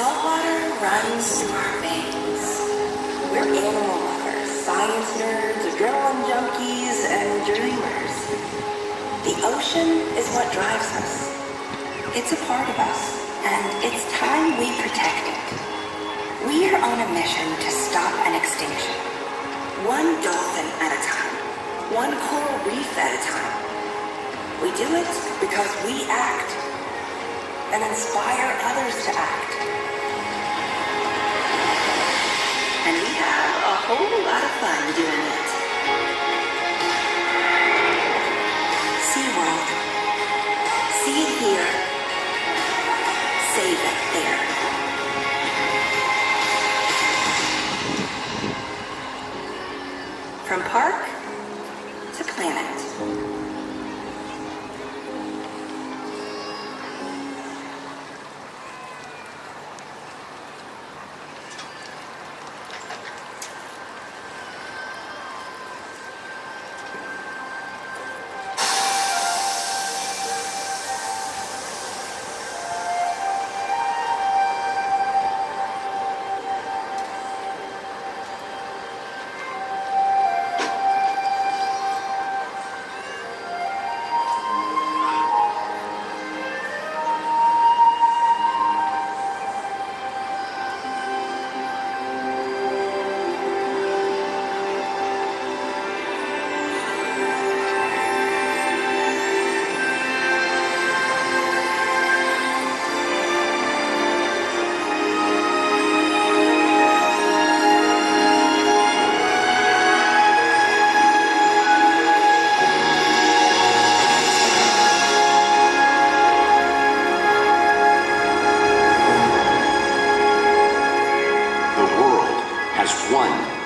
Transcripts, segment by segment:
Saltwater runs through our veins. We're animal lovers, science nerds, adrenaline junkies, and dreamers. The ocean is what drives us. It's a part of us, and it's time we protect it. We're on a mission to stop an extinction. One dolphin at a time. One coral reef at a time. We do it because we act and inspire others to act. And we have a whole lot of fun doing it. SeaWorld. See it here. Save it there. From park to planet.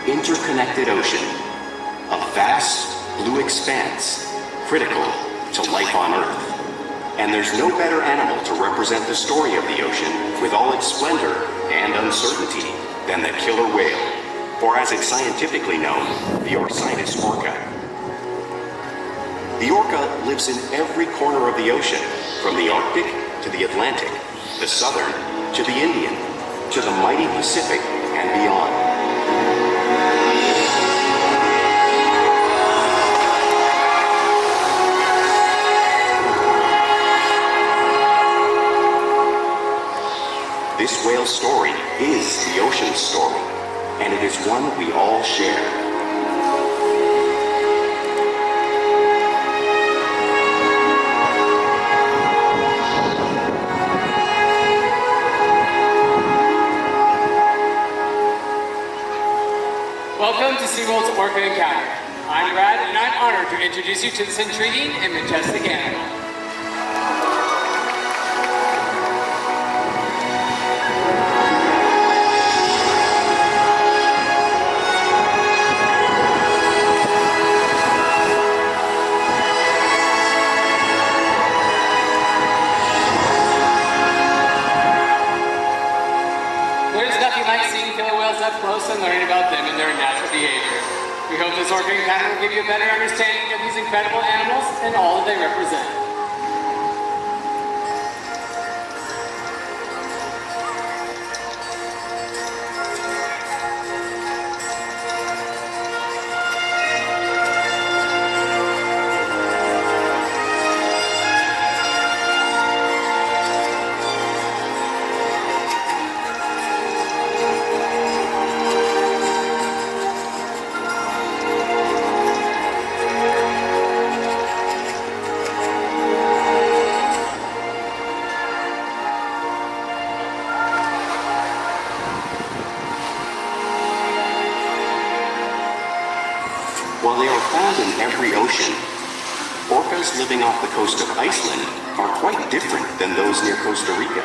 Interconnected ocean, a vast blue expanse critical to life on Earth. And there's no better animal to represent the story of the ocean with all its splendor and uncertainty than the killer whale, or as it's scientifically known, the Orca. The orca lives in every corner of the ocean, from the Arctic to the Atlantic, the Southern to the Indian, to the mighty Pacific and beyond. This whale's story is the ocean's story, and it is one we all share. Welcome to SeaWorld's Orca Encounter. I'm Brad, and I'm honored to introduce you to this intriguing and majestic animal. Up close and learning about them and their natural behavior. We hope this Orca Encounter will give you a better understanding of these incredible animals and all that they represent. While they are found in every ocean, orcas living off the coast of Iceland are quite different than those near Costa Rica.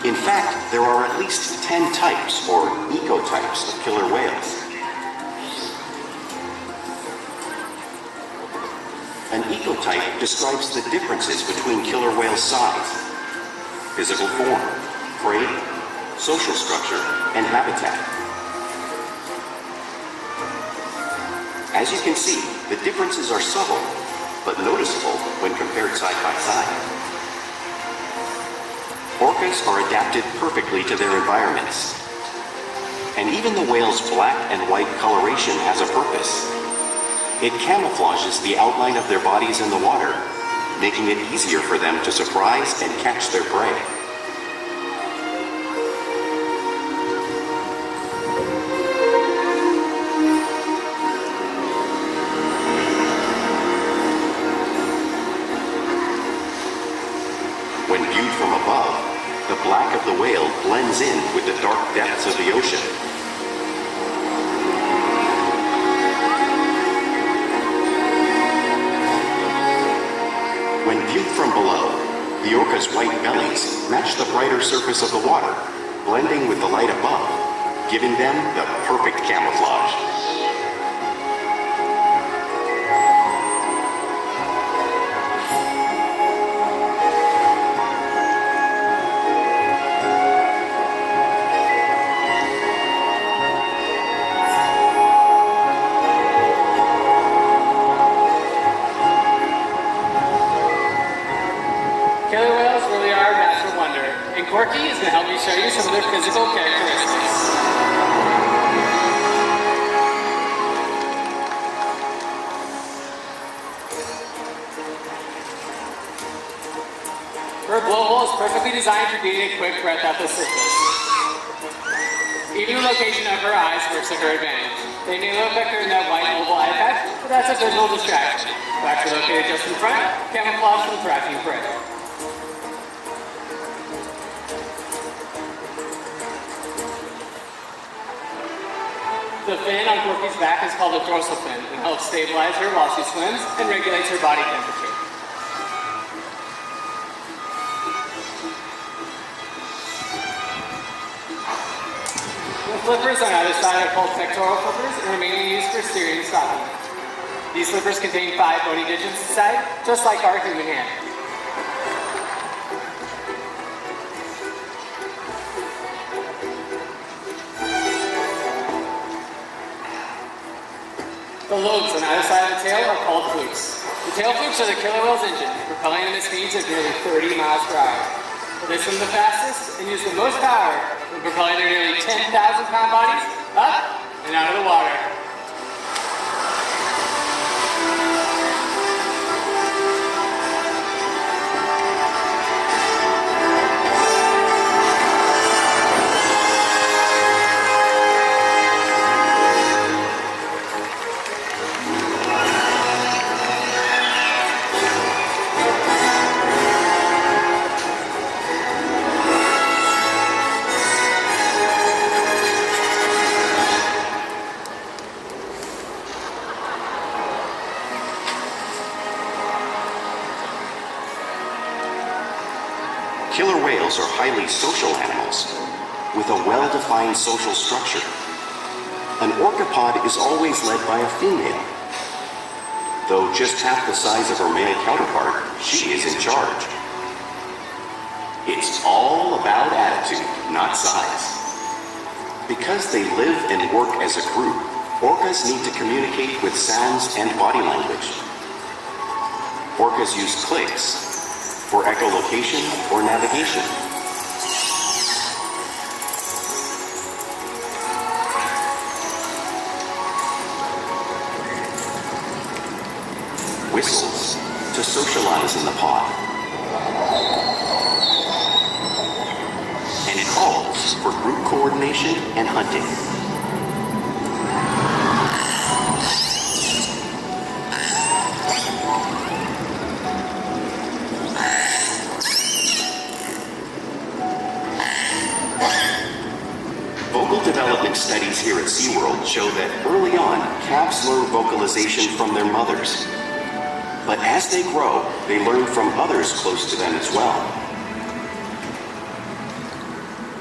In fact, there are at least 10 types, or ecotypes, of killer whales. An ecotype describes the differences between killer whale size, physical form, prey, social structure, and habitat. As you can see, the differences are subtle, but noticeable when compared side by side. Orcas are adapted perfectly to their environments. And even the whale's black and white coloration has a purpose. It camouflages the outline of their bodies in the water, making it easier for them to surprise and catch their prey. When viewed from above, the black of the whale blends in with the dark depths of the ocean. When viewed from below, the orca's white bellies match the brighter surface of the water, blending with the light above, giving them the perfect camouflage. Killer whales really are a natural wonder, and Corky is going to help me show you some of their physical characteristics. Her blowhole is perfectly designed for getting a quick breath at the surface. Even the location of her eyes works to her advantage. They may look like they're in that white oval eye patch, but that's a visual distraction. They're actually located just in front, camouflage from tracking prey. The fin on Corky's back is called a dorsal fin and helps stabilize her while she swims and regulates her body temperature. The flippers on either side are called pectoral flippers and are mainly used for steering and stopping. These flippers contain 5 bony digits inside, just like our human hand. The lobes on either side of the tail are called flukes. The tail flukes are the killer whale's engine, propelling them at speeds of nearly 30 miles per hour. They swim the fastest and use the most power when propelling their nearly 10,000-pound bodies up and out of the water. Killer whales are highly social animals with a well-defined social structure. An orcapod is always led by a female. Though just half the size of her male counterpart, she is in charge. It's all about attitude, not size. Because they live and work as a group, orcas need to communicate with sounds and body language. Orcas use clicks for echolocation or navigation. Whistles to socialize in the pod. And calls for group coordination and hunting. Vocal development studies here at SeaWorld show that early on, calves learn vocalization from their mothers. But as they grow, they learn from others close to them as well.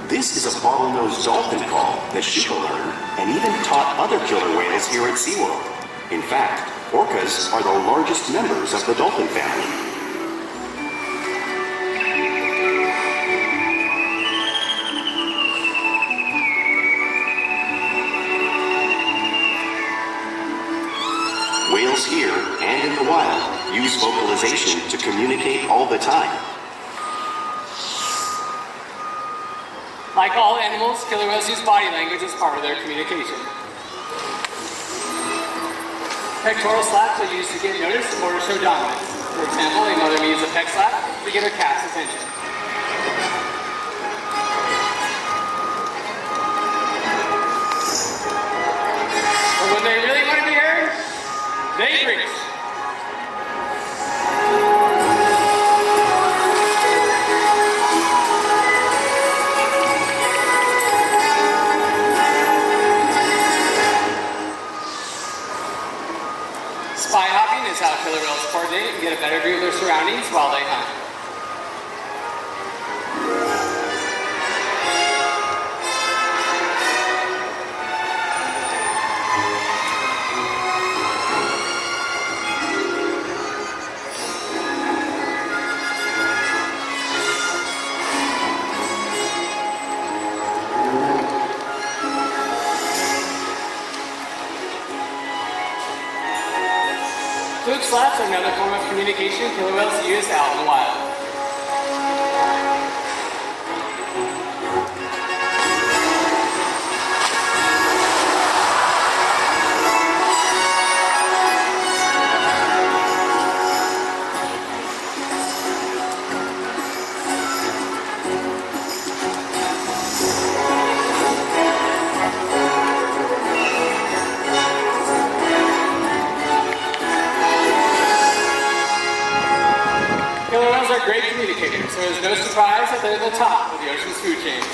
This is a bottlenose dolphin call that Shuka learned and even taught other killer whales here at SeaWorld. In fact, orcas are the largest members of the dolphin family. Whales here and in the wild use vocalization to communicate all the time. Like all animals, killer whales use body language as part of their communication. Pectoral slaps are used to get noticed or to show dominance. For example, a mother may use a pec slap to get her calf's attention. But when they really want to be heard, they preach. Spy hopping is how killer whales coordinate and get a better view of their surroundings while they hunt. Fluke slaps are another form of communication killer whales use out in the wild. Killer whales are great communicators, so it's no surprise that they're the top of the ocean's food chain.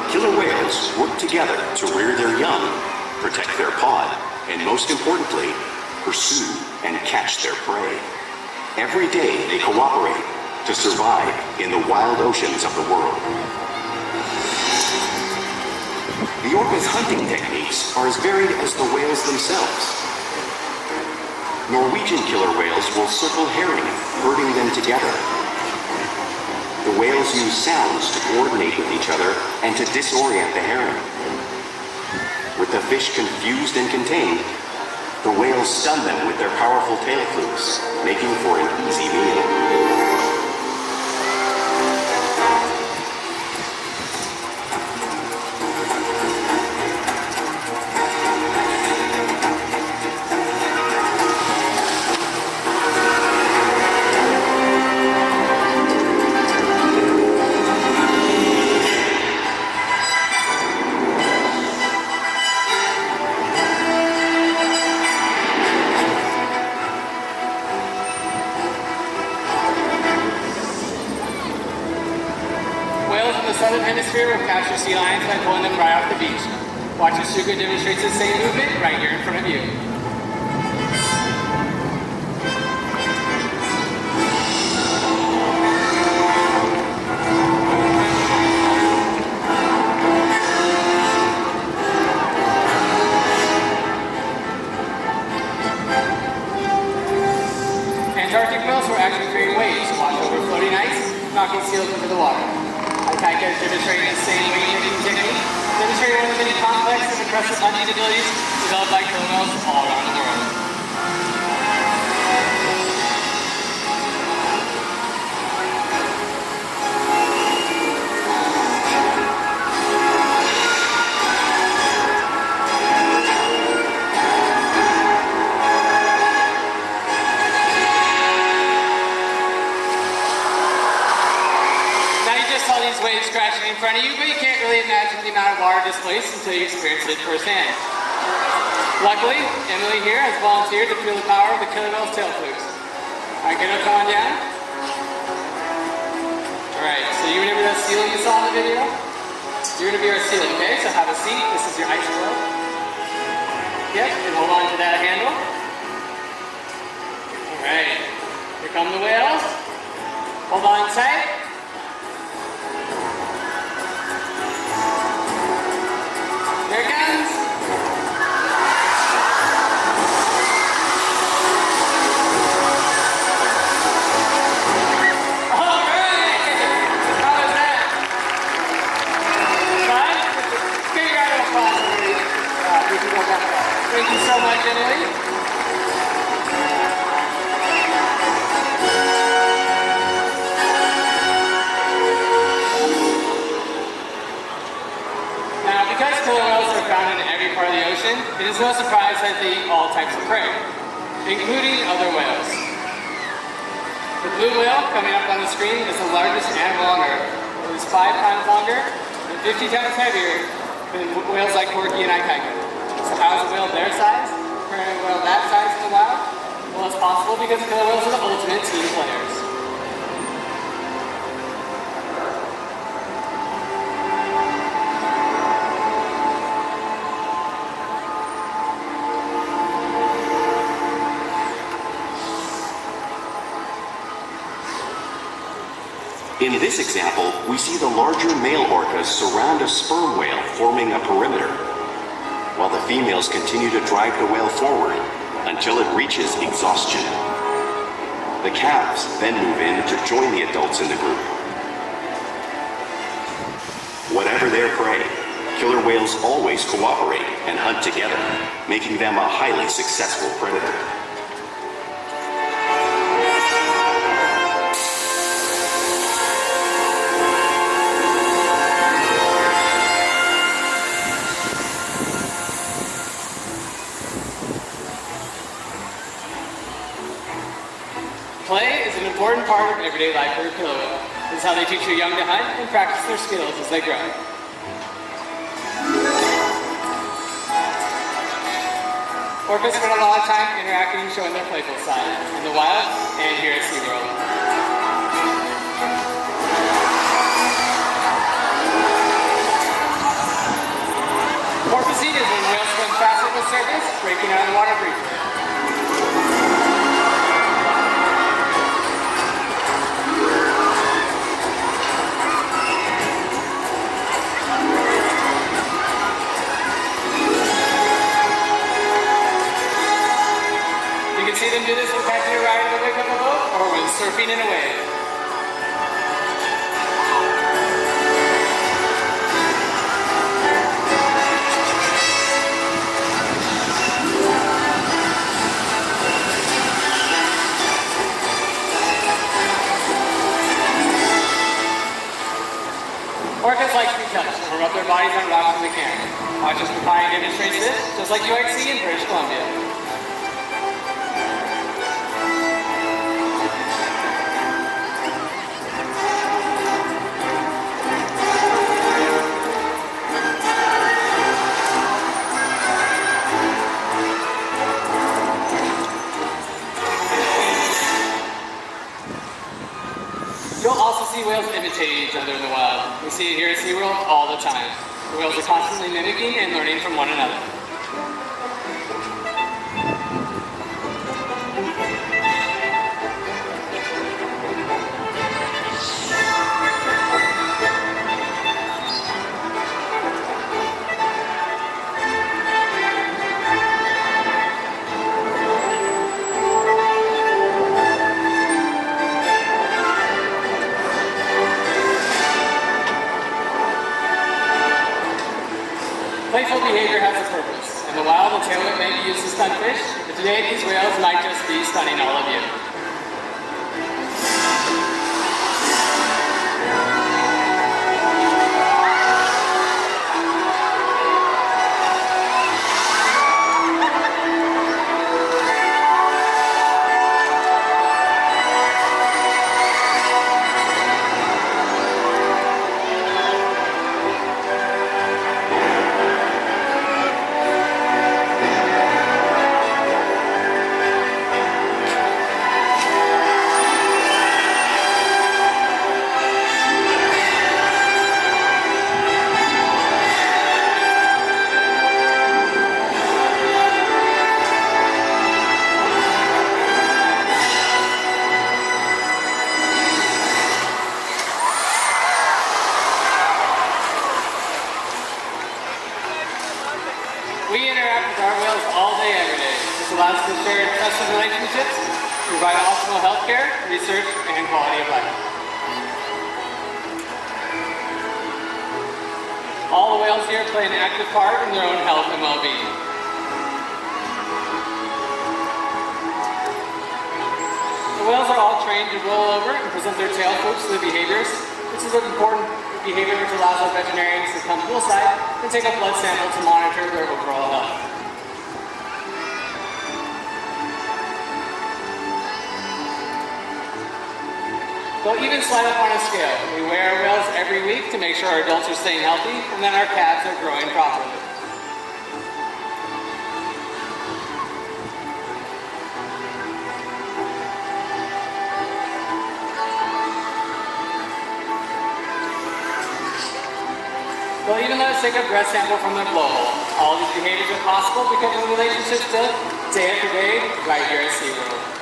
Killer whales work together to rear their young, protect their pod, and most importantly, pursue and catch their prey. Every day they cooperate to survive in the wild oceans of the world. The orca's hunting techniques are as varied as the whales themselves. Norwegian killer whales will circle herring, herding them together. The whales use sounds to coordinate with each other and to disorient the herring. With the fish confused and contained, the whales stun them with their powerful tail flukes, making for an easy meal. Southern hemisphere will capture sea lions by pulling them right off the beach. Watch as shyguy demonstrates the same movement right here in front of you. Antarctic whales were actually creating waves to wash over floating ice, knocking seals into the water. Kaika is demonstrating the same wave-taking technique, demonstrating one of the many complex and impressive hunting abilities developed by killer whales all around the world. These waves crashing in front of you, but you can't really imagine the amount of water displaced until you experience it firsthand. Luckily, Emily here has volunteered to feel the power of the killer whale's tail flukes. Alright, get up, come on down. Alright, so you remember that seal you saw in the video? You're going to be our seal, okay? So have a seat. This is your ice glove. Yep, and hold on to that handle. Alright, here come the whales. Hold on tight. Here it comes. All right. How was that? Fun? Give your round of applause, everybody. Thank you so much, Emily. It is no surprise that they eat all types of prey, including other whales. The blue whale coming up on the screen is the largest animal on Earth. It is 5 times longer and 50 times heavier than whales like Orca and Ikaika. So how is a whale their size comparing a whale that size in the wild? Well, it's possible because killer whales are the ultimate team players. In this example, we see the larger male orcas surround a sperm whale, forming a perimeter, while the females continue to drive the whale forward until it reaches exhaustion. The calves then move in to join the adults in the group. Whatever their prey, killer whales always cooperate and hunt together, making them a highly successful predator. Play is an important part of everyday life for a killer whale. This is how they teach your young to hunt and practice their skills as they grow. Orcas spend a lot of time interacting and showing their playful side in the wild and here at SeaWorld. Porpoising is when whales swim fast at the surface, breaking out of the water briefly. See them do this when catching a ride in the wake of a boat or when surfing in a wave. Orcas like to be touched and rub their bodies on rocks when they can. Watch us Papaya demonstrates this, just like you might see in British Columbia. You'll also see whales imitate each other in the wild. We see it here at SeaWorld all the time. The whales are constantly mimicking and learning from one another. Playful behavior has a purpose. In the wild, the tail whip may be used to stun fish, but today these whales might just be stunning all of you. We interact with our whales all day, every day. This allows us to share trusted relationships, provide optimal health care, research, and quality of life. All the whales here play an active part in their own health and well-being. The whales are all trained to roll over and present their tail flukes to the behaviors. This is an important behavior which allows our veterinarians to come poolside and take a blood sample to monitor their overall health. They'll even slide up on a scale. We weigh our whales every week to make sure our adults are staying healthy and then our calves are growing properly. They'll even let us take a breath sample from their blowhole. All these behaviors are possible because of the relationships built day after day right here at SeaWorld.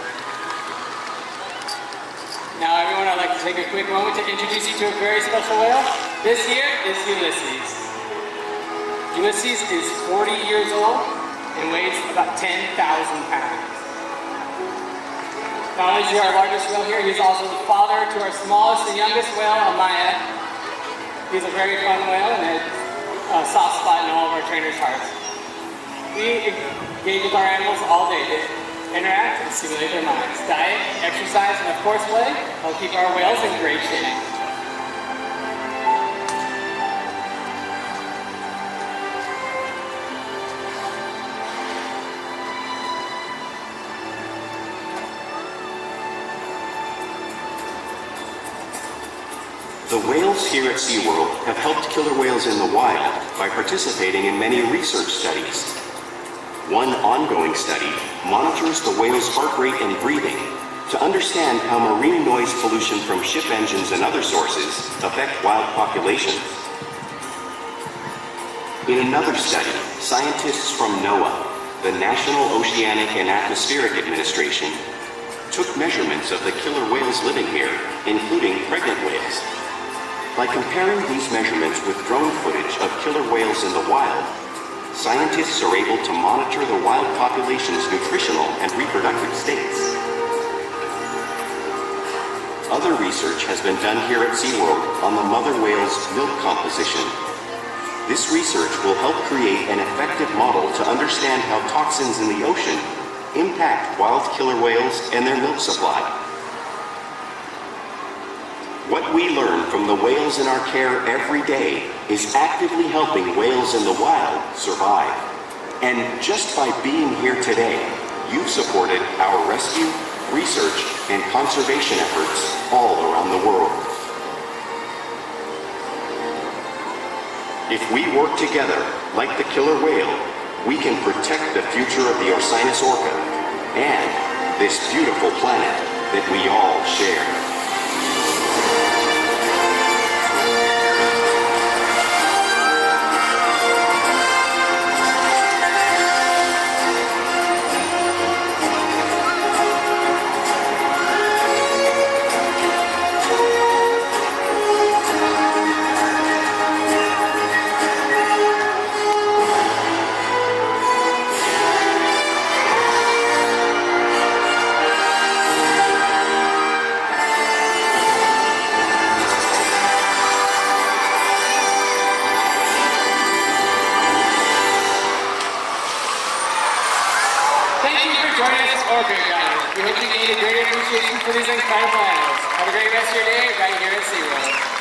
Now everyone, I'd like to take a quick moment to introduce you to a very special whale. This here is Ulysses. Ulysses is 40 years old and weighs about 10,000 pounds. Not only is he our largest whale here, he's also the father to our smallest and youngest whale, Amaya. He's a very fun whale and a soft spot in all of our trainers' hearts. We engage with our animals all day to interact and stimulate their minds. Diet, exercise, and of course play help keep our whales in great shape. The whales here at SeaWorld have helped killer whales in the wild by participating in many research studies. One ongoing study monitors the whale's heart rate and breathing to understand how marine noise pollution from ship engines and other sources affect wild populations. In another study, scientists from NOAA, the National Oceanic and Atmospheric Administration, took measurements of the killer whales living here, including pregnant whales. By comparing these measurements with drone footage of killer whales in the wild, scientists are able to monitor the wild population's nutritional and reproductive states. Other research has been done here at SeaWorld on the mother whale's milk composition. This research will help create an effective model to understand how toxins in the ocean impact wild killer whales and their milk supply. What we learn from the whales in our care every day is actively helping whales in the wild survive. And just by being here today, you've supported our rescue, research, and conservation efforts all around the world. If we work together, like the killer whale, we can protect the future of the Orcinus orca and this beautiful planet that we all share. Orca guys. We hope you gained a great appreciation for these incredible animals. Have a great rest of your day right here at SeaWorld.